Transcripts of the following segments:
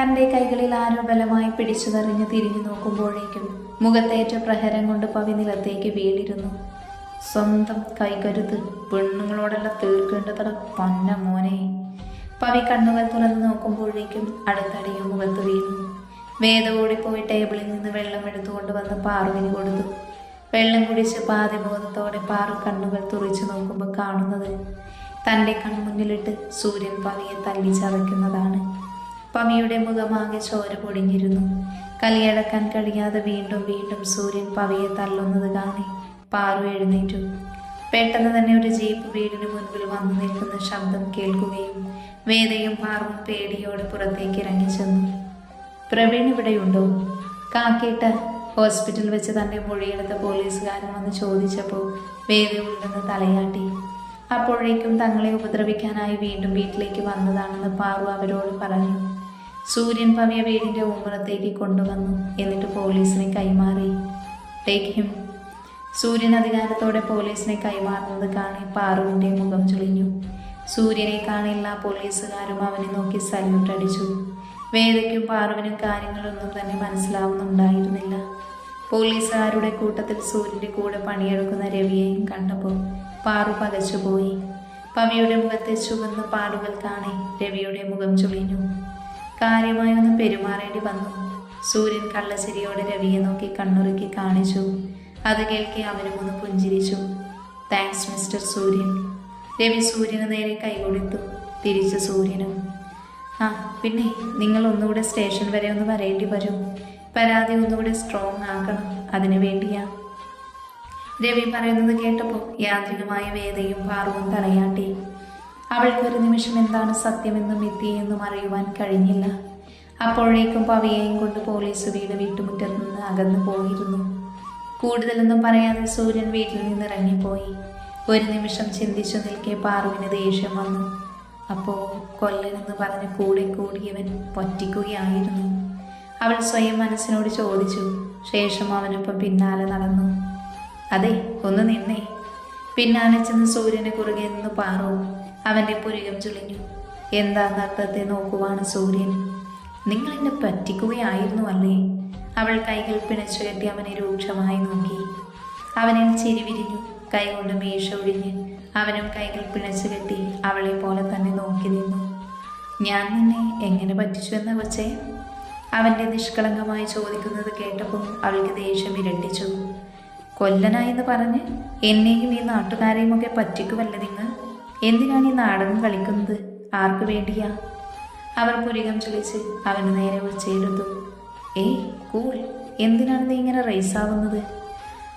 തൻ്റെ കൈകളിൽ ആരോ ബലമായി പിടിച്ചു തെറിഞ്ഞ് തിരിഞ്ഞു നോക്കുമ്പോഴേക്കും മുഖത്തേറ്റ പ്രഹരം കൊണ്ട് പവി നിലത്തേക്ക് വീണിരുന്നു. സ്വന്തം കൈകരുത്ത് പെണ്ണുങ്ങളോടെല്ലാം തീർക്കേണ്ടതട പന്ന മോനെ. പവി കണ്ണുകൾ തുറന്ന് നോക്കുമ്പോഴേക്കും അടുത്തടിയും മുഖത്ത് വീണു. വേദ ഓടിപ്പോയി ടേബിളിൽ നിന്ന് വെള്ളം എടുത്തുകൊണ്ട് വന്ന് പാറുവിന് കൊടുത്തു. വെള്ളം കുടിച്ച് പാതിബോധത്തോടെ പാറു കണ്ണുകൾ തുറിച്ചു നോക്കുമ്പോൾ കാണുന്നത് തൻ്റെ കൺമുന്നിലിട്ട് സൂര്യൻ പവിയെ തല്ലി ചതയ്ക്കുന്നതാണ്. പവിയുടെ മുഖമാകെ ചോര പൊടിഞ്ഞിരുന്നു. കലിയടക്കാൻ കഴിയാതെ വീണ്ടും വീണ്ടും സൂര്യൻ പവിയെ തള്ളുന്നത് കാണി പാറു എഴുന്നേറ്റു. പെട്ടെന്ന് തന്നെ ഒരു ജീപ്പ് വീടിന് മുൻപിൽ വന്നു നിൽക്കുന്ന ശബ്ദം കേൾക്കുകയും വേദയും പാറുവും പേടിയോടെ പുറത്തേക്ക് ഇറങ്ങിച്ചെന്നു. പ്രവീൺ ഇവിടെയുണ്ടോ? കാക്കേട്ട് ഹോസ്പിറ്റലിൽ വെച്ച് തൻ്റെ മൊഴിയെടുത്ത പോലീസുകാരൻ വന്ന് ചോദിച്ചപ്പോൾ വേദയുണ്ടെന്ന് തലയാട്ടി. അപ്പോഴേക്കും തങ്ങളെ ഉപദ്രവിക്കാനായി വീണ്ടും വീട്ടിലേക്ക് വന്നതാണെന്ന് പാറു അവരോട് പറഞ്ഞു. സൂര്യൻ പവിയെ വീടിൻ്റെ ഉമ്മറത്തേക്ക് കൊണ്ടുവന്നു. എന്നിട്ട് പോലീസിനെ കൈമാറി. Take him. സൂര്യൻ അധികാരത്തോടെ പോലീസിനെ കൈമാറുന്നത് കാണി പാറുവിൻ്റെ മുഖം ചുളിഞ്ഞു. സൂര്യനെ കാണി എല്ലാ പോലീസുകാരും അവനെ നോക്കി സല്യൂട്ട് അടിച്ചു. വേദയ്ക്കും പാറുവിനും കാര്യങ്ങളൊന്നും തന്നെ മനസ്സിലാവുന്നുണ്ടായിരുന്നില്ല. പോലീസുകാരുടെ കൂട്ടത്തിൽ സൂര്യൻ്റെ കൂടെ പണിയെടുക്കുന്ന രവിയെയും കണ്ടപ്പോൾ പാറു പകച്ചുപോയി. പവിയുടെ മുഖത്തെ ചുവന്ന പാടുകൾ കാണി രവിയുടെ മുഖം ചുളിഞ്ഞു. കാര്യമായി ഒന്ന് പെരുമാറേണ്ടി വന്നു. സൂര്യൻ കള്ളച്ചിരിയോടെ രവിയെ നോക്കി കണ്ണുറുക്കി കാണിച്ചു. അത് കേൾക്കി അവനും ഒന്ന് പുഞ്ചിരിച്ചു. താങ്ക്സ് മിസ്റ്റർ സൂര്യൻ. രവി സൂര്യന് നേരെ കൈകൊടുത്തു. തിരിച്ച് സൂര്യനും. ആ പിന്നെ നിങ്ങൾ ഒന്നുകൂടെ സ്റ്റേഷൻ വരെ ഒന്ന് വരേണ്ടി വരും. പരാതി ഒന്നുകൂടെ സ്ട്രോങ് ആക്കണം. അതിനു വേണ്ടിയാ. രവി പറയുന്നത് കേട്ടപ്പോൾ യാന്ത്രികമായ വേദയും പാറുവും തലയാട്ടി. അവൾക്കൊരു നിമിഷം എന്താണ് സത്യമെന്നും മിഥ്യയെന്നും അറിയുവാൻ കഴിഞ്ഞില്ല. അപ്പോഴേക്കും പവിയെയും കൊണ്ട് പോലീസ് വീട് വീട്ടുമുറ്റത്ത് നിന്ന് അകന്നു പോയിരുന്നു. കൂടുതലൊന്നും പറയാതെ സൂര്യൻ വീട്ടിൽ നിന്ന് ഇറങ്ങിപ്പോയി. ഒരു നിമിഷം ചിന്തിച്ചു നിൽക്കെ പാറുവിന് ദേഷ്യം വന്നു. അപ്പോൾ കൊല്ലനെന്ന് പറഞ്ഞ് കൂടെ കൂടിയവൻ പറ്റിക്കുകയായിരുന്നു. അവൾ സ്വയം മനസ്സിനോട് ചോദിച്ചു. ശേഷം അവനൊപ്പം പിന്നാലെ നടന്നു. അതെ, ഒന്ന് നിന്നേ. പിന്നാലെ ചെന്ന് സൂര്യന് കുറുകെ നിന്ന് പാറു. അവൻ്റെ പുരികം ചുളിഞ്ഞു. എന്താ നർത്തത്തെ നോക്കുവാണ് സൂര്യൻ. നിങ്ങൾ എന്നെ പറ്റിക്കുകയായിരുന്നു അല്ലേ? അവൾ കൈകൾ പിണച്ചു കെട്ടി അവനെ രൂക്ഷമായി നോക്കി. അവനിൽ ചിരി വിരിഞ്ഞു. കൈകൊണ്ട് മീശ ഒഴിഞ്ഞ് അവനും കൈകൾ പിണച്ചു കെട്ടി അവളെ പോലെ തന്നെ നോക്കി നിന്നു. ഞാൻ നിന്നെ എങ്ങനെ പറ്റിച്ചു എന്ന കൊച്ചേ? അവൻ്റെ നിഷ്കളങ്കമായി ചോദിക്കുന്നത് കേട്ടപ്പോൾ അവൾക്ക് ദേഷ്യം ഇരട്ടിച്ചു. കൊല്ലനായെന്ന് പറഞ്ഞ് എന്നെയും ഈ നാട്ടുകാരെയും ഒക്കെ പറ്റിക്കുമല്ലേ നിങ്ങൾ? എന്തിനാണ് ഈ നാടകം കളിക്കുന്നത്? ആർക്കു വേണ്ടിയാ? അവർ പുരികം ചൊളിച്ച് അവന് നേരെ ഉച്ചയെടുത്തു. ഏയ് കൂൾ, എന്തിനാണ് നീ ഇങ്ങനെ റേസാവുന്നത്?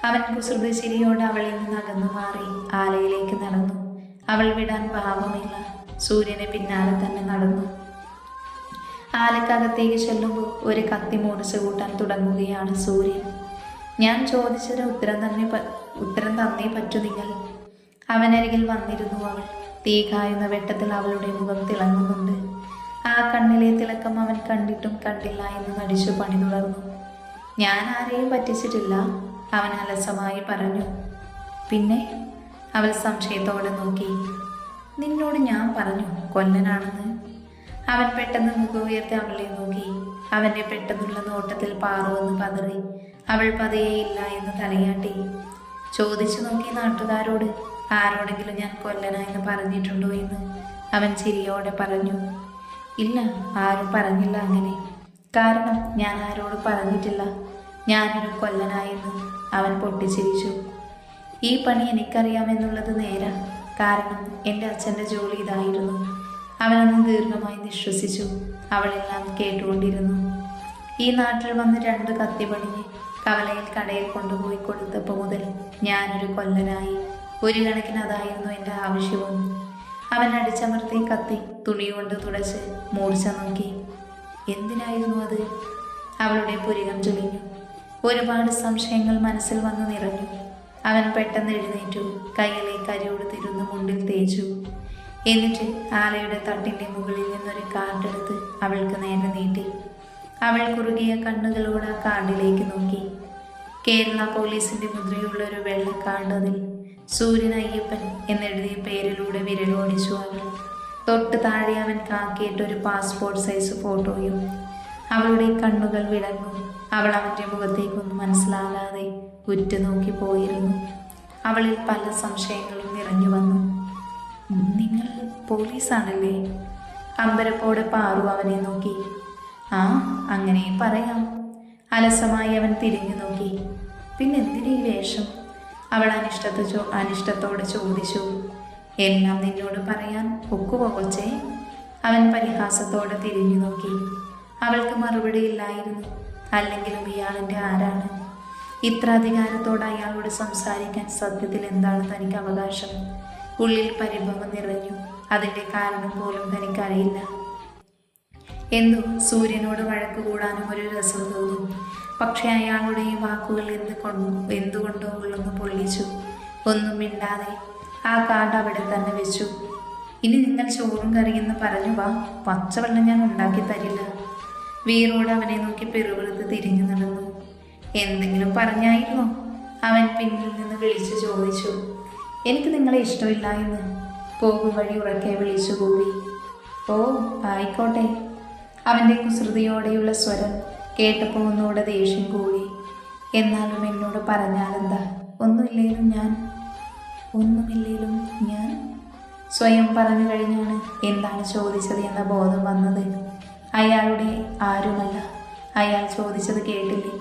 അവൻ കുസൃതി ചിരിയോടെ അവളിൽ നിന്ന് അകന്നു മാറി ആലയിലേക്ക് നടന്നു. അവൾ വിടാൻ പാവമില്ല. സൂര്യനെ പിന്നാലെ തന്നെ നടന്നു. ആലക്കകത്തേക്ക് ചെല്ലുമ്പോൾ ഒരു കത്തി മോടിച്ച് കൂട്ടാൻ തുടങ്ങുകയാണ് സൂര്യൻ. ഞാൻ ചോദിച്ചതിന് ഉത്തരം തന്നേ പറ്റൂ നിങ്ങൾ. അവനരികിൽ വന്നിരുന്നു അവൾ. തീ കായുന്ന വെട്ടത്തിൽ അവളുടെ മുഖം തിളങ്ങുന്നുണ്ട്. ആ കണ്ണിലെ തിളക്കം അവൻ കണ്ടിട്ടും കണ്ടില്ല എന്ന് നടിച്ചു പണി തുടർന്നു. ഞാൻ ആരെയും പറ്റിച്ചിട്ടില്ല, അവൻ അലസമായി പറഞ്ഞു. പിന്നെ? അവൾ സംശയത്തോടെ നോക്കി. നിന്നോട് ഞാൻ പറഞ്ഞു കൊല്ലനാണെന്ന്. അവൻ പെട്ടെന്ന് മുഖം ഉയർത്തി അവളെ നോക്കി. അവൻ്റെ പെട്ടെന്നുള്ള നോട്ടത്തിൽ പാറുവെന്ന് പതറി. അവൾ പതയേയില്ല എന്ന് തലയാട്ടി. ചോദിച്ചു നോക്കി നാട്ടുകാരോട് ആരോടെങ്കിലും ഞാൻ കൊല്ലന എന്ന് പറഞ്ഞിട്ടുണ്ടോ എന്ന്. അവൻ ചിരിയോടെ പറഞ്ഞു. ഇല്ല, ആരും പറഞ്ഞില്ല അങ്ങനെ. കാരണം ഞാൻ ആരോട് പറഞ്ഞിട്ടില്ല ഞാനൊരു കൊല്ലനായെന്ന്. അവൻ പൊട്ടിച്ചിരിച്ചു. ഈ പണി എനിക്കറിയാമെന്നുള്ളത് നേരാ. കാരണം എൻ്റെ അച്ഛൻ്റെ ജോലി ഇതായിരുന്നു. അവനൊന്ന് ദീർഘമായി നിശ്വസിച്ചു. അവളെല്ലാം കേട്ടുകൊണ്ടിരുന്നു. ഈ നാട്ടിൽ വന്ന് 2 കത്തി പണിഞ്ഞ് കവലയിൽ കടയിൽ കൊണ്ടുപോയി കൊടുത്തപ്പോൾ മുതൽ ഞാനൊരു കൊല്ലനായി. ഒരു കണക്കിന് അതായിരുന്നു എൻ്റെ ആവശ്യവും. അവൻ അടിച്ചമർത്തി കത്തി തുണികൊണ്ട് തുടച്ച് മൂർച്ച നോക്കി. എന്തിനായിരുന്നു അത്? അവളുടെ പുരികം ചുളിഞ്ഞു. ഒരുപാട് സംശയങ്ങൾ മനസ്സിൽ വന്നു നിറഞ്ഞു. അവൻ പെട്ടെന്ന് എഴുന്നേറ്റു. കയ്യിലെ കരിയോടുത്തിരുന്ന് മുണ്ടിൽ തേച്ചു. എന്നിട്ട് ആലയുടെ തട്ടിൻ്റെ മുകളിൽ നിന്നൊരു കാർഡെടുത്ത് അവൾക്ക് നേരെ നീട്ടി. അവൾ കുറുകിയ കണ്ണുകളോട് ആ കാർഡിലേക്ക് നോക്കി. കേരള പോലീസിൻ്റെ മുദ്രയുള്ള ഒരു വെള്ള കാർഡ്. അതിൽ സൂര്യൻ അയ്യപ്പൻ എന്നെഴുതിയ പേരിലൂടെ വിരലോടിച്ചു അവൾ. തൊട്ട് താഴെ അവൻ കാക്കിയിട്ടൊരു പാസ്പോർട്ട് സൈസ് ഫോട്ടോയും അവളുടെ കണ്ണുകൾ വിടർന്നു. അവൾ അവൻ്റെ മുഖത്തേക്കൊന്നും മനസ്സിലാകാതെ ഉറ്റുനോക്കി പോയിരുന്നു. അവളിൽ പല സംശയങ്ങളും നിറഞ്ഞു വന്നു. നിങ്ങൾ പോലീസാണല്ലേ? അമ്പരപ്പോടെ പാറു അവനെ നോക്കി. ആ, അങ്ങനെ പറയാം. അലസമായി അവൻ തിരിഞ്ഞു നോക്കി. പിന്നെന്തിനീ വേഷം? അവൾ അനിഷ്ടത്തോടെ ചോദിച്ചു. എല്ലാം നിന്നോട് പറയാൻ ഒക്കുവോ കൊച്ചേ? അവൻ പരിഹാസത്തോടെ തിരിഞ്ഞു നോക്കി. അവൾക്ക് മറുപടിയില്ലായിരുന്നു. അല്ലെങ്കിലും ഇയാളിൻ്റെ ആരാണ്? ഇത്ര അധികാരത്തോടെ അയാളോട് സംസാരിക്കാൻ സത്യത്തിൽ എന്താണ് തനിക്ക് അവകാശം? ഉള്ളിൽ പരിഭവം നിറഞ്ഞു. അതിൻ്റെ കാരണം പോലും തനിക്കറിയില്ല. എന്തോ സൂര്യനോട് വഴക്ക് കൂടാനും ഒരു രസം തോന്നും. പക്ഷെ അയാളുടെ ഈ വാക്കുകൾ എന്തുകൊണ്ടോ ഉള്ളൊന്ന് പൊള്ളിച്ചു. ഒന്നും മിണ്ടാതെ ആ കാർഡ് അവിടെ തന്നെ വെച്ചു. ഇനി നിങ്ങൾ ചോറും കറിയെന്ന് പറഞ്ഞു വാ, പച്ചവെള്ളം ഞാൻ ഉണ്ടാക്കി തരില്ല. വീറോട് അവനെ നോക്കി പെറുപെറുത്ത് തിരിഞ്ഞു നടന്നു. എന്തെങ്കിലും പറഞ്ഞായിരുന്നോ? അവൻ പിന്നിൽ നിന്ന് വിളിച്ചു ചോദിച്ചു. എനിക്ക് നിങ്ങളെ ഇഷ്ടമില്ല എന്ന് പോകും വഴി ഉറക്കെ വിളിച്ചു കൂവി. ഓ ആയിക്കോട്ടെ. അവൻ്റെ കുസൃതിയോടെയുള്ള സ്വരം കേട്ടപ്പോൾ ഒന്നുകൂടെ ദേഷ്യം കൂടി. എന്നാലും എന്നോട് പറഞ്ഞാലെന്താ? ഒന്നുമില്ലേലും ഞാൻ സ്വയം പറഞ്ഞു കഴിഞ്ഞാണ് എന്താണ് ചോദിച്ചത് എന്ന ബോധം വന്നത്. അയാളുടെ ആരുമല്ല. അയാൾ ചോദിച്ചത് കേട്ടില്ലേ?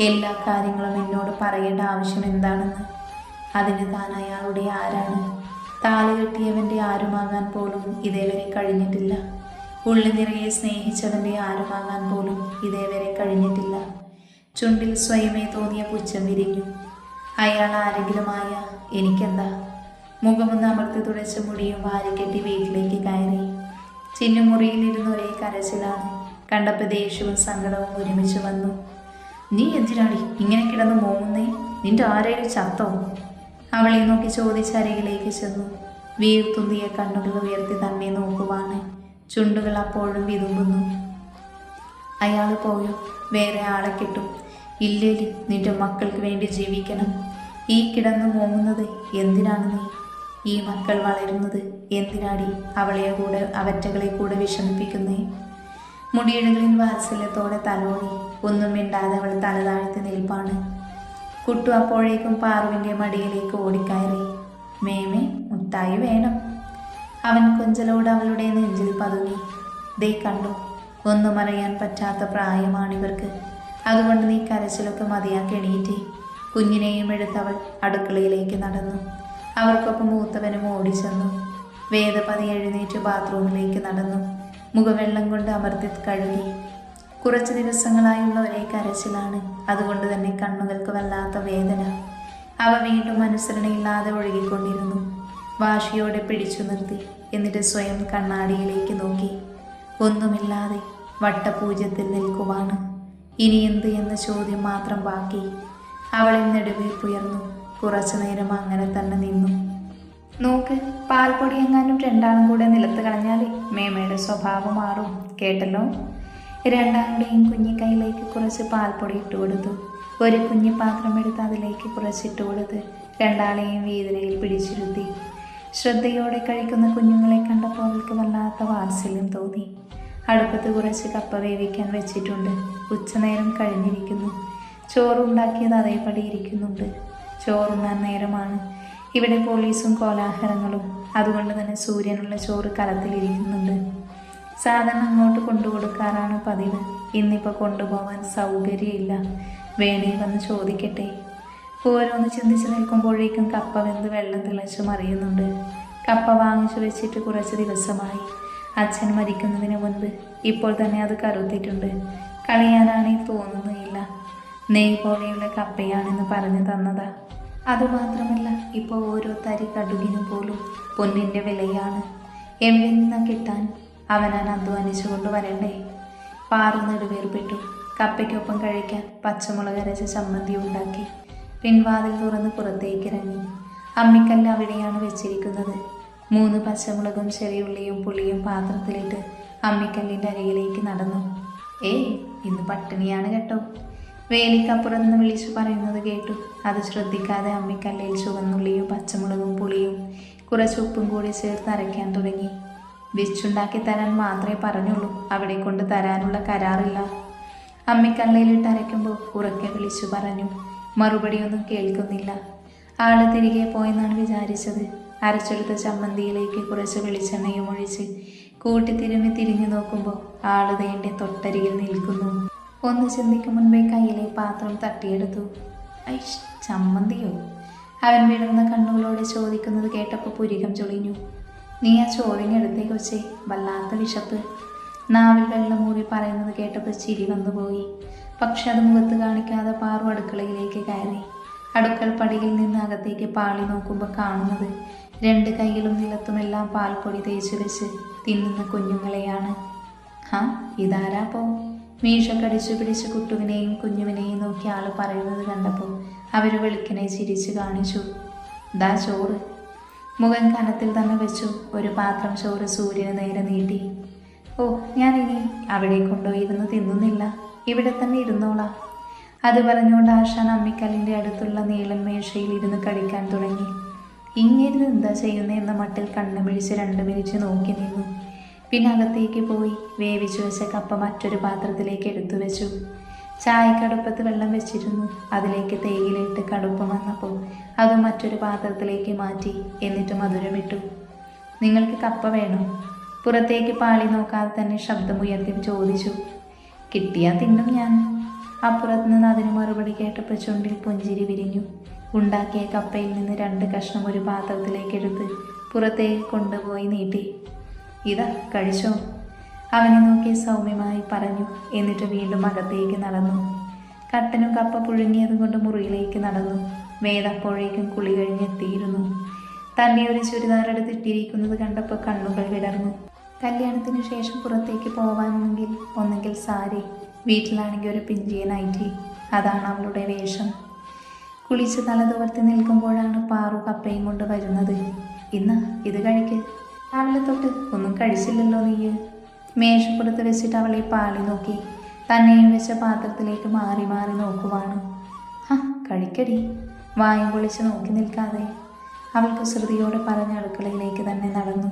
എല്ലാ കാര്യങ്ങളും എന്നോട് പറയേണ്ട ആവശ്യം എന്താണെന്ന്. അതിന് താൻ അയാളുടെ ആരാണ്? താലി കെട്ടിയവൻ്റെ ആരുമാകാൻ പോലും ഇതേവരെ കഴിഞ്ഞിട്ടില്ല. ഉള്ളി നിറയെ സ്നേഹിച്ചവൻ്റെ ആരുമാകാൻ പോലും ഇതേവരെ കഴിഞ്ഞിട്ടില്ല. ചുണ്ടിൽ സ്വയമേ തോന്നിയ പുച്ഛം വിരിഞ്ഞു. അയാൾ ആരെങ്കിലുമായ എനിക്കെന്താ? മുഖമൊന്ന് അമർത്തി തുടച്ച മുടിയും വാരിക്കെട്ടി വീട്ടിലേക്ക് കയറി. ചിന്നുമുറിയിലിരുന്ന് ഒരേ കരച്ചിലാണ്. കണ്ടപ്പോൾ ദേഷ്യവും സങ്കടവും ഒരുമിച്ച് വന്നു. നീ എന്തിനാടി ഇങ്ങനെ കിടന്ന് മോങ്ങുന്നേ? നിന്റെ ആരെയും ചത്തോ? അവളെ നോക്കി ചോദിച്ചരികിലേക്ക് ചെന്നു. വീർത്തുന്തിയ കണ്ണുകൾ ഉയർത്തി തന്നെ നോക്കുവാണ്. ചുണ്ടുകൾ അപ്പോഴും വിതുമ്പുന്നു. അയാൾ പോയോ? വേറെ ആളെ കിട്ടും. ഇല്ലേലും നിന്റെ മക്കൾക്ക് വേണ്ടി ജീവിക്കണം. ഈ കിടന്നു മോങ്ങുന്നത് എന്തിനാണ് നീ? ഈ മക്കൾ വളരുന്നത് എന്തിനാടി അവറ്റകളെ കൂടെ വിഷമിപ്പിക്കുന്നേ? മുടിയിടകളിൽ വാത്സല്യത്തോടെ തലോടി. ഒന്നും മിണ്ടാതെ അവൾ തല താഴ്ത്തി നിൽപ്പാണ്. കുട്ടു അപ്പോഴേക്കും പാറുവിൻ്റെ മടിയിലേക്ക് ഓടിക്കയറി. മേമേ, മുട്ടായി വേണം. അവൻ കൊഞ്ചലോട് അവളുടെ നെഞ്ചിൽ പതുങ്ങി. ദേ കണ്ടു, ഒന്നും അറിയാൻ പറ്റാത്ത പ്രായമാണിവർക്ക്. അതുകൊണ്ട് നീ കരച്ചിലൊക്കെ മതിയാക്കി എണീറ്റേ. കുഞ്ഞിനെയും എടുത്തവൾ അടുക്കളയിലേക്ക് നടന്നു. അവർക്കൊപ്പം മൂത്തവനും ഓടിച്ചെന്നു. വേദപതി എഴുന്നേറ്റ് ബാത്റൂമിലേക്ക് നടന്നു. മുഖവെള്ളം കൊണ്ട് അമർത്തി കഴുകി. കുറച്ച് ദിവസങ്ങളായുള്ള ഒരേ കരച്ചിലാണ്. അതുകൊണ്ട് തന്നെ കണ്ണുകൾക്ക് വല്ലാത്ത വേദന. അവ വീണ്ടും അനുസരണയില്ലാതെ ഒഴുകിക്കൊണ്ടിരുന്നു. വാശിയോടെ പിടിച്ചു നിർത്തി. എന്നിട്ട് സ്വയം കണ്ണാടിയിലേക്ക് നോക്കി. ഒന്നുമില്ലാതെ വട്ടപൂജ്യത്തിൽ നിൽക്കുവാണ്. ഇനി എന്ത് എന്ന ചോദ്യം മാത്രം ബാക്കി. അവളിൽ നെടുവീർപ്പുയർന്നു. കുറച്ചു നേരം അങ്ങനെ തന്നെ നിന്നു. നോക്ക്, പാൽപ്പൊടി എങ്ങാനും രണ്ടാളും കൂടെ നിലത്ത് കളഞ്ഞാലേ മേമയുടെ സ്വഭാവം മാറും, കേട്ടല്ലോ. രണ്ടാളുടെയും കുഞ്ഞിക്കൈയിലേക്ക് കുറച്ച് പാൽപ്പൊടി ഇട്ടുകൊടുത്തു. ഒരു കുഞ്ഞു പാത്രം എടുത്ത് അതിലേക്ക് കുറച്ചിട്ട് കൊടുത്ത് രണ്ടാളെയും വീതിരയിൽ പിടിച്ചിരുത്തി. ശ്രദ്ധയോടെ കഴിക്കുന്ന കുഞ്ഞുങ്ങളെ കണ്ടപ്പോൾ അവൾക്ക് വല്ലാത്ത വാത്സല്യം തോന്നി. അടുപ്പത്ത് കുറച്ച് കപ്പ വേവിക്കാൻ വെച്ചിട്ടുണ്ട്. ഉച്ചനേരം കഴിഞ്ഞിരിക്കുന്നു. ചോറുണ്ടാക്കിയത് അതേപടി ഇരിക്കുന്നുണ്ട്. ചോറുണ്ണാൻ നേരമാണ്. ഇവിടെ പോലീസും കോലാഹലങ്ങളും. അതുകൊണ്ട് തന്നെ സൂര്യനുള്ള ചോറ് കലത്തിലിരിക്കുന്നുണ്ട്. സാധാരണ അങ്ങോട്ട് കൊണ്ടുകൊടുക്കാറാണ് പതിവ്. ഇന്നിപ്പോൾ കൊണ്ടുപോകാൻ സൗകര്യമില്ല. വേണേ വന്ന് ചോദിക്കട്ടെ. ഓരോന്ന് ചിന്തിച്ച് നിൽക്കുമ്പോഴേക്കും കപ്പ വെന്ത് വെള്ളം തിളച്ച് മറിയുന്നുണ്ട്. കപ്പ വാങ്ങിച്ചു വെച്ചിട്ട് കുറച്ച് ദിവസമായി. അച്ഛൻ മരിക്കുന്നതിന് മുൻപ്. ഇപ്പോൾ തന്നെ അത് കറുത്തിട്ടുണ്ട്. കളയാനാണേ തോന്നുന്നില്ല. നെയ് പോലെയുള്ള കപ്പയാണെന്ന് പറഞ്ഞു തന്നതാ. അതുമാത്രമല്ല, ഇപ്പോൾ ഓരോ തരി കടുകിന് പോലും പൊന്നിൻ്റെ വിലയാണ്. എവിടെ നിന്നാ കിട്ടാൻ? അവനാൻ അധ്വാനിച്ചു കൊണ്ടുവരണ്ടേ? പാറു നെടുവേർപ്പെട്ടു. കപ്പയ്ക്കൊപ്പം കഴിക്കാൻ പച്ചമുളക് അരച്ച ചമ്മന്തി ഉണ്ടാക്കി. പിൻവാതിൽ തുറന്ന് പുറത്തേക്കിറങ്ങി. അമ്മിക്കല്ല് അവിടെയാണ് വെച്ചിരിക്കുന്നത്. 3 പച്ചമുളകും ചെറിയുള്ളിയും പുളിയും പാത്രത്തിലിട്ട് അമ്മിക്കല്ലിൻ്റെ അരികിലേക്ക് നടന്നു. ഏയ്, ഇന്ന് പട്ടിണിയാണ് കേട്ടോ. വേലിക്കപ്പുറം നിന്ന് വിളിച്ചു പറയുന്നത് കേട്ടു. അത് ശ്രദ്ധിക്കാതെ അമ്മിക്കല്ലിൽ ചുവന്നുള്ളിയും പച്ചമുളകും പുളിയും കുറച്ച് ഉപ്പും കൂടി ചേർത്ത് അരയ്ക്കാൻ തുടങ്ങി. വെച്ചുണ്ടാക്കി തരാൻ മാത്രമേ പറഞ്ഞുള്ളൂ. അവിടെ കൊണ്ട് തരാനുള്ള കരാറില്ല. അമ്മിക്കല്ലയിലിട്ട് അരയ്ക്കുമ്പോൾ ഉറക്കെ വിളിച്ചു പറഞ്ഞു. മറുപടിയൊന്നും കേൾക്കുന്നില്ല. ആള് തിരികെ പോയെന്നാണ് വിചാരിച്ചത്. അരച്ചെടുത്ത ചമ്മന്തിയിലേക്ക് കുറച്ച് വെളിച്ചെണ്ണയും ഒഴിച്ച് കൂട്ടിത്തിരുമ്മി തിരിഞ്ഞു നോക്കുമ്പോൾ ആള് തേണ്ടി തൊട്ടരികിൽ നിൽക്കുന്നു. ഒന്ന് ചിന്തിക്കും മുൻപേ കയ്യിലെ പാത്രം തട്ടിയെടുത്തു. ഐഷ്, ചമ്മന്തിയോ? അവൻ വിടർന്ന കണ്ണുകളോടെ ചോദിക്കുന്നത് കേട്ടപ്പോൾ പുരികം ചൊളിഞ്ഞു. നീ ആ ചോറിങ്ങെടുത്തേ കൊച്ചേ, വല്ലാത്ത വിശപ്പ്. നാവിൽ വെള്ളമൂറി പറയുന്നത് കേട്ടപ്പോൾ ചിരി വന്നുപോയി. പക്ഷെ അത് മുഖത്ത് കാണിക്കാതെ പാറു അടുക്കളയിലേക്ക് കയറി. അടുക്കള പടിയിൽ നിന്ന് അകത്തേക്ക് പാളി നോക്കുമ്പോൾ കാണുന്നത് 2 കൈയിലും നിലത്തുമെല്ലാം പാൽപ്പൊടി തേച്ച് വെച്ച് തിന്നുന്ന കുഞ്ഞുങ്ങളെയാണ്. ഇതാരാപ്പോ? മീശ കടിച്ചു പിടിച്ച് കുട്ടുവിനെയും കുഞ്ഞുവിനെയും നോക്കി ആള് പറയുന്നത് കണ്ടപ്പോൾ അവർ വെളുക്കിനെ ചിരിച്ചു കാണിച്ചു. ദാ ചോറ്. മുഖം കനത്തിൽ തന്നെ വെച്ചു ഒരു പാത്രം ചോറ് സൂര്യന് നേരെ നീട്ടി. ഓ, ഞാനിനി അവിടെ കൊണ്ടുപോയിരുന്ന് തിന്നുന്നില്ല, ഇവിടെ തന്നെ ഇരുന്നോളാം. അത് പറഞ്ഞുകൊണ്ട് ആശാൻ അമ്മിക്കല്ലിൻ്റെ അടുത്തുള്ള നീളൻ മേശയിൽ ഇരുന്ന് കഴിക്കാൻ തുടങ്ങി. ഇങ്ങനെ എന്താ ചെയ്യുന്നത് എന്ന മട്ടിൽ കണ്ണു പിടിച്ച് 2 മിനിറ്റ് നോക്കി നിന്നു. പിന്നെ അകത്തേക്ക് പോയി വേവിച്ചു വെച്ച കപ്പ മറ്റൊരു പാത്രത്തിലേക്ക് എടുത്തു വെച്ചു. ചായക്കടുപ്പത്ത് വെള്ളം വെച്ചിരുന്നു. അതിലേക്ക് തേയിലയിട്ട് കടുപ്പം വന്നപ്പോൾ അത് മറ്റൊരു പാത്രത്തിലേക്ക് മാറ്റി. എന്നിട്ട് മധുരമിട്ടു. നിങ്ങൾക്ക് കപ്പ വേണോ? പുറത്തേക്ക് പാളി നോക്കാതെ തന്നെ ശബ്ദമുയർത്തി ചോദിച്ചു. കിട്ടിയാ തിന്നും ഞാൻ. അപ്പുറത്തുനിന്ന് അതിന് മറുപടി കേട്ടപ്പോൾ ചുണ്ടിൽ പുഞ്ചിരി വിരിഞ്ഞു. ഉണ്ടാക്കിയ കപ്പയിൽ നിന്ന് 2 കഷ്ണം ഒരു പാത്രത്തിലേക്ക് എടുത്ത് പുറത്തേക്ക് കൊണ്ടുപോയി നീട്ടി. ഇതാ കഴിച്ചോ, അവനെ നോക്കി സൗമ്യമായി പറഞ്ഞു. എന്നിട്ട് വീണ്ടും അകത്തേക്ക് നടന്നു. കട്ടനും കപ്പ പുഴുങ്ങിയതും കൊണ്ട് മുറിയിലേക്ക് നടന്നു. വേദപ്പോഴേക്കും കുളി കഴിഞ്ഞെത്തിയിരുന്നു. തന്നെ ഒരു ചുരിദാർ എടുത്തിട്ടിരിക്കുന്നത് കണ്ടപ്പോൾ കണ്ണുകൾ വിടർന്നു. കല്യാണത്തിന് ശേഷം പുറത്തേക്ക് പോവാനെങ്കിൽ ഒന്നെങ്കിൽ സാരി, വീട്ടിലാണെങ്കിൽ ഒരു പിഞ്ചിയ നൈറ്റി. അതാണ് അവളുടെ വേഷം. കുളിച്ച് തലതുവർത്തി നിൽക്കുമ്പോഴാണ് പാറു കപ്പയും കൊണ്ട് വരുന്നത്. ഇന്ന് ഇത് കഴിക്ക്. രാവിലെ തൊട്ട് ഒന്നും കഴിച്ചില്ലല്ലോ നീ. മേശപ്പുറത്ത് വെച്ചിട്ട് അവളെ പാളി നോക്കി. തന്നെയും വെച്ച പാത്രത്തിലേക്ക് മാറി മാറി നോക്കുവാണ്. കഴിക്കടി, വായും പൊളിച്ച് നോക്കി നിൽക്കാതെ, അവൾ കുസൃതിയോടെ പറഞ്ഞ അടുക്കളയിലേക്ക് തന്നെ നടന്നു.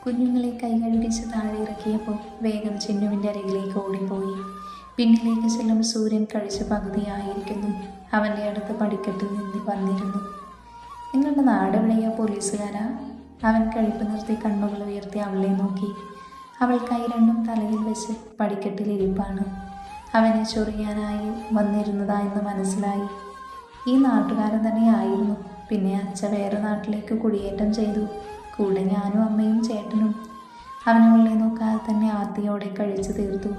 കുഞ്ഞുങ്ങളെ കൈ കഴുകിച്ച് താഴെ ഇറക്കിയപ്പോൾ വേഗം ചിന്നുവിൻ്റെ അരികിലേക്ക് ഓടിപ്പോയി. പിന്നിലേക്ക് ചെല്ലുമ്പോൾ സൂര്യൻ കഴിച്ച് പകുതിയായിരിക്കുന്നു. അവൻ്റെ അടുത്ത് പടിക്കെട്ടിൽ നിന്ന് വന്നിരുന്നു. നിങ്ങളുടെ നാട് എവിടെയാ പോലീസുകാരാ? അവൻ കഴിപ്പ് നിർത്തി കണ്ണുകൾ ഉയർത്തി അവളെ നോക്കി. അവൾ കൈ 2 തലയിൽ വെച്ച് പടിക്കെട്ടിലിരിപ്പാണ്. അവനെ ചൊറിയാനായി വന്നിരുന്നതായെന്ന് മനസ്സിലായി. ഈ നാട്ടുകാരൻ തന്നെയായിരുന്നു. പിന്നെ അച്ഛ വേറെ നാട്ടിലേക്ക് കുടിയേറ്റം ചെയ്തു. കൂടെ ഞാനും അമ്മയും ചേട്ടനും. അവനെ ഉള്ളേ നോക്കാതെ തന്നെ ആർത്തിയോടെ കഴിച്ചു തീർത്തു.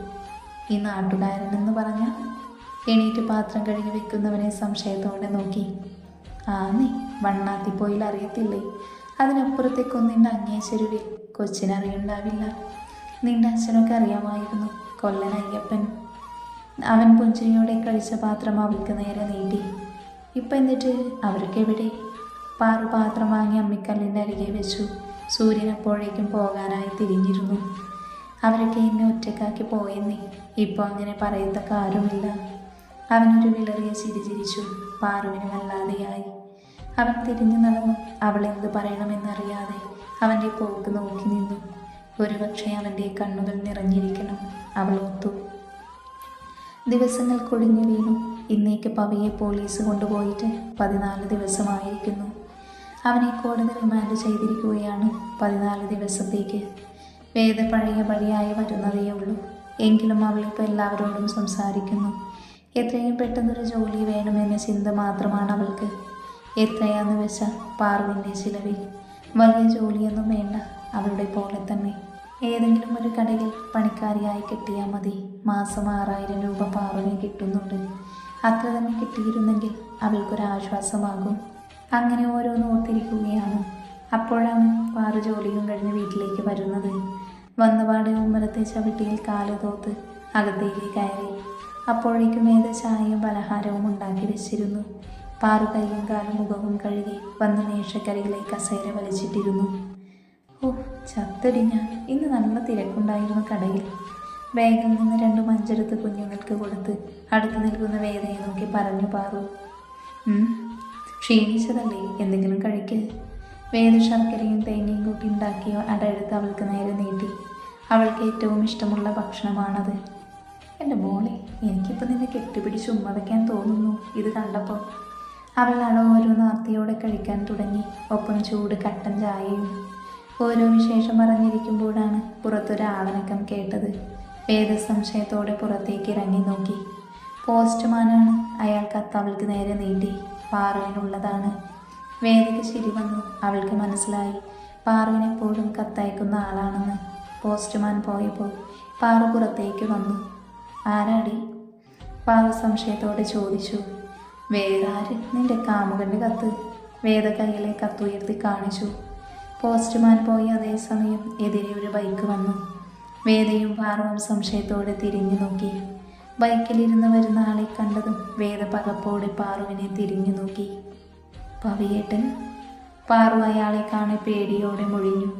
ഈ നാട്ടുകാരനെന്ന് പറഞ്ഞ എണീറ്റ് പാത്രം കഴുകി വെക്കുന്നവനെ സംശയത്തോടെ നോക്കി. നീ വണ്ണാത്തിപ്പോയിൽ അറിയത്തില്ലേ? അതിനപ്പുറത്തേക്കൊന്നും നിന്റെ അങ്ങേ ചെരുവിൽ കൊച്ചിനറിയുണ്ടാവില്ല. നിന്റെ അച്ഛനൊക്കെ അറിയാമായിരുന്നു, കൊല്ലൻ അയ്യപ്പൻ. അവൻ പുഞ്ചിരിയോടെ കഴിച്ച പാത്രം അവൾക്ക് നേരെ നീട്ടി. ഇപ്പം എന്നിട്ട് അവർക്ക് എവിടെ? പാറു പാത്രം വാങ്ങി അമ്മിക്കല്ലിൻ്റെ അരികെ വെച്ചു. സൂര്യൻ അപ്പോഴേക്കും പോകാനായി തിരിഞ്ഞിരുന്നു. അവരൊക്കെ എന്നെ ഒറ്റക്കാക്കി പോയെന്നേ. ഇപ്പോൾ അങ്ങനെ പറയത്തക്ക ആരുമില്ല. അവനൊരു വിളറിയ ചിരി ചിരിച്ചു. പാറുവിന് വല്ലാതെയായി. അവൻ തിരിഞ്ഞു നടന്നു. അവൾ എന്ത് പറയണമെന്നറിയാതെ അവൻ്റെ പോക്ക് നോക്കി നിന്നു. ഒരുപക്ഷെ അവൻ്റെ കണ്ണുകൾ നിറഞ്ഞിരിക്കണം, അവൾ ഓർത്തു. ദിവസങ്ങൾ കൊടിഞ്ഞു വീണു. ഇന്നേക്ക് പവിയെ പോലീസ് കൊണ്ടുപോയിട്ട് 14 ദിവസമായിരിക്കുന്നു. അവനെ കോടതി റിമാൻഡ് ചെയ്തിരിക്കുകയാണ് 14 ദിവസത്തേക്ക്. വേദ പഴയ പടിയായി വരുന്നതേ ഉള്ളൂ. എങ്കിലും അവളിപ്പോൾ എല്ലാവരോടും സംസാരിക്കുന്നു. എത്രയും പെട്ടെന്നൊരു ജോലി വേണമെന്ന ചിന്ത മാത്രമാണ് അവൾക്ക്. എത്രയാന്ന് വെച്ചാൽ പാറുവിൻ്റെ ചിലവിൽ. വലിയ ജോലിയൊന്നും വേണ്ട, അവളുടെ പോലെ തന്നെ ഏതെങ്കിലും ഒരു കടയിൽ പണിക്കാരിയായി കിട്ടിയാൽ മതി. മാസം 6000 രൂപ പാറുവിന് കിട്ടുന്നുണ്ട്. അത്ര തന്നെ കിട്ടിയിരുന്നെങ്കിൽ അവൾക്കൊരാശ്വാസമാകും. അങ്ങനെ ഓരോന്ന് ഓർത്തിരിക്കുകയാണ്. അപ്പോഴാണ് പാറു ജോലിയും കഴിഞ്ഞ് വീട്ടിലേക്ക് വരുന്നത്. വന്നപാടെ ഉമ്മരത്തെ ചവിട്ടിയിൽ കാല് തോത്ത് അകത്തേക്ക് കയറി. അപ്പോഴേക്കും ഏത് ചായയും പലഹാരവും ഉണ്ടാക്കി വെച്ചിരുന്നു. പാറു കൈയും കാലും മുഖവും കഴുകി വന്ന് മേശക്കരിയിലേക്ക് കസേര വലിച്ചിട്ടിരുന്നു. ഓ ചത്തടി ഞാൻ. ഇന്ന് നല്ല തിരക്കുണ്ടായിരുന്നു കടയിൽ. ബാഗിൽ നിന്ന് 2 മഞ്ചെടുത്ത് കുഞ്ഞുങ്ങൾക്ക് കൊടുത്ത് അടുത്ത് നിൽക്കുന്ന വേദയെ നോക്കി പറഞ്ഞു പാറു. ക്ഷീണിച്ചതല്ലേ, എന്തെങ്കിലും കഴിക്ക്. വേദ ശർക്കരയും തേങ്ങയും കൂട്ടി ഉണ്ടാക്കിയ അട എടുത്ത് അവൾക്ക് നേരെ നീട്ടി. അവൾക്ക് ഏറ്റവും ഇഷ്ടമുള്ള ഭക്ഷണമാണത്. എൻ്റെ മോളെ, എനിക്കിപ്പോൾ നിന്നെ കെട്ടിപ്പിടിച്ച് ഉമ്മ വയ്ക്കാൻ തോന്നുന്നു ഇത് കണ്ടപ്പോൾ. അവൾ ഓരോന്ന് ആർത്തിയോടെ കഴിക്കാൻ തുടങ്ങി. ഒപ്പം ചൂട് കട്ടൻ ചായയും. ഓരോ വിശേഷം പറഞ്ഞിരിക്കുമ്പോഴാണ് പുറത്തൊരാളനക്കം കേട്ടത്. വേദ സംശയത്തോടെ പുറത്തേക്ക് ഇറങ്ങി നോക്കി. പോസ്റ്റ്മാനാണ്. അയാൾ കത്ത് അവൾക്ക് നേരെ നീട്ടി. പാറുവിനുള്ളതാണ്. വേദയ്ക്ക് ചിരി വന്നു. അവൾക്ക് മനസ്സിലായി പാറുവിനെപ്പോഴും കത്തയക്കുന്ന ആളാണെന്ന്. പോസ്റ്റ്മാൻ പോയപ്പോൾ പാറു പുറത്തേക്ക് വന്നു. ആരാടി? പാറു സംശയത്തോടെ ചോദിച്ചു. വേറെ ആര്? നിന്റെ കാമുകൻ്റെ കത്ത്. വേദ കയ്യിലെ കത്തുയർത്തി കാണിച്ചു. പോസ്റ്റ്മാൻ പോയി അതേ സമയം എതിരെ ഒരു ബൈക്ക് വന്നു. വേദയും പാറുവും സംശയത്തോടെ തിരിഞ്ഞു നോക്കി. ബൈക്കിലിരുന്ന് വരുന്ന ആളെ കണ്ടതും വേദ പകപ്പോടെ പാറുവിനെ തിരിഞ്ഞു നോക്കി. പവിയേട്ടൻ? പാറു അയാളെ കാണെ പേടിയോടെ മുഴിഞ്ഞു.